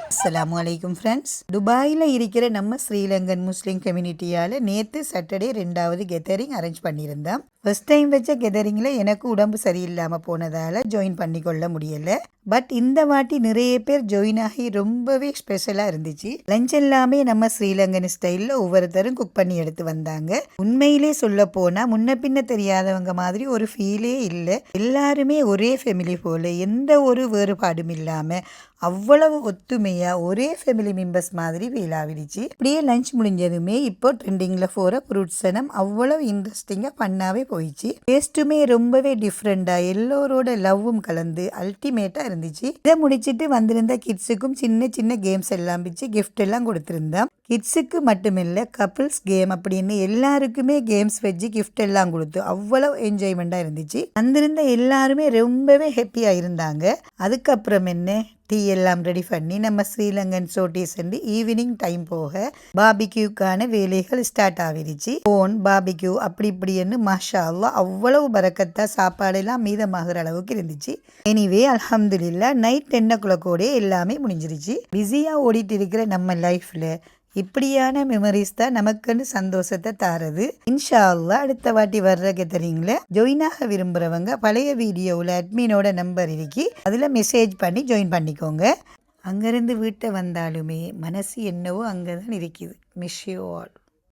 அஸ்ஸலாமு அலைக்கும் ஃப்ரெண்ட்ஸ். துபாயில் இருக்கிற நம்ம ஸ்ரீலங்கன் முஸ்லீம் கம்யூனிட்டியால் நேற்று சாட்டர்டே 2வது கெதரிங் அரேஞ்ச் பண்ணியிருந்தோம். ஃபர்ஸ்ட் டைம் வச்ச கெதரிங்கில் எனக்கு உடம்பு சரியில்லாமல் போனதால் ஜாயின் பண்ணிக்கொள்ள முடியலை. பட் இந்த வாட்டி நிறைய பேர் ஜாயின் ஆகி ரொம்பவே ஸ்பெஷலாக இருந்துச்சு. லஞ்ச் எல்லாமே நம்ம ஸ்ரீலங்கன் ஸ்டைலில் ஒவ்வொருத்தரும் குக் பண்ணி எடுத்து வந்தாங்க. உண்மையிலே சொல்ல போனால் முன்ன பின்ன தெரியாதவங்க மாதிரி ஒரு ஃபீலே இல்லை. எல்லாருமே ஒரே ஃபேமிலி போல் எந்த ஒரு வேறுபாடும் இல்லாமல் அவ்வளவு ஒத்துமையாக ஒரே ஃபேமிலி மெம்பர்ஸ் மாதிரி ஃபீல் ஆகிடுச்சு. இப்படியே லஞ்ச் முடிஞ்சதுமே இப்போ ட்ரெண்டிங்கில் போகிற ஃப்ரூட்ஸனம் அவ்வளவு இன்ட்ரெஸ்டிங்காக பண்ணாவே போயிடுச்சு. டேஸ்ட்டுமே ரொம்பவே டிஃப்ரெண்டாக எல்லோரோட லவ்வும் கலந்து அல்டிமேட்டாக இருந்துச்சு. இதை முடிச்சுட்டு வந்திருந்த கிட்ஸுக்கும் சின்ன சின்ன கேம்ஸ் எல்லாம் வச்சு கிஃப்ட் எல்லாம் கொடுத்துருந்தோம். கிட்ஸுக்கு மட்டுமில்லை கப்பிள்ஸ் கேம் அப்படின்னு எல்லாருக்குமே கேம்ஸ் வச்சு கிஃப்ட் எல்லாம் கொடுத்து அவ்வளவு என்ஜாய்மெண்ட்டாக இருந்துச்சு. வந்திருந்த எல்லாருமே ரொம்பவே ஹாப்பியாக இருந்தாங்க. அதுக்கப்புறம் என்ன டீ எல்லாம் ரெடி பண்ணி நம்ம ஸ்ரீலங்கன் சோட்டி சென்று ஈவினிங் டைம் போக பாபிக்யூக்கான வேலைகள் ஸ்டார்ட் ஆகிடுச்சு. போன் பாபிக்யூ அப்படி இப்படின்னு மாஷா அல்லாஹ் அவ்வளவு பரக்கத்தா சாப்பாடெல்லாம் மீதமாகிற அளவுக்கு இருந்துச்சு. எனிவே அல்ஹம்துலில்லாஹ் நைட் 10 o'clock எல்லாமே முடிஞ்சிருச்சு. பிஸியாக ஓடிட்டு இருக்கிற நம்ம லைஃப்பில் இப்படியான மெமரிஸ் தான் நமக்குன்னு சந்தோஷத்தை தாரது. இன்ஷா அல்லாஹ் அடுத்த வாட்டி வர்ற கெதரிங்ல ஜாயினாக விரும்புகிறவங்க பழைய வீடியோவில் அட்மினோட நம்பர் இருக்கு, அதில் மெசேஜ் பண்ணி ஜாயின் பண்ணிக்கோங்க. அங்கேருந்து வீட்டை வந்தாலுமே மனசு என்னவோ அங்கே தான் இருக்குது. Miss you all.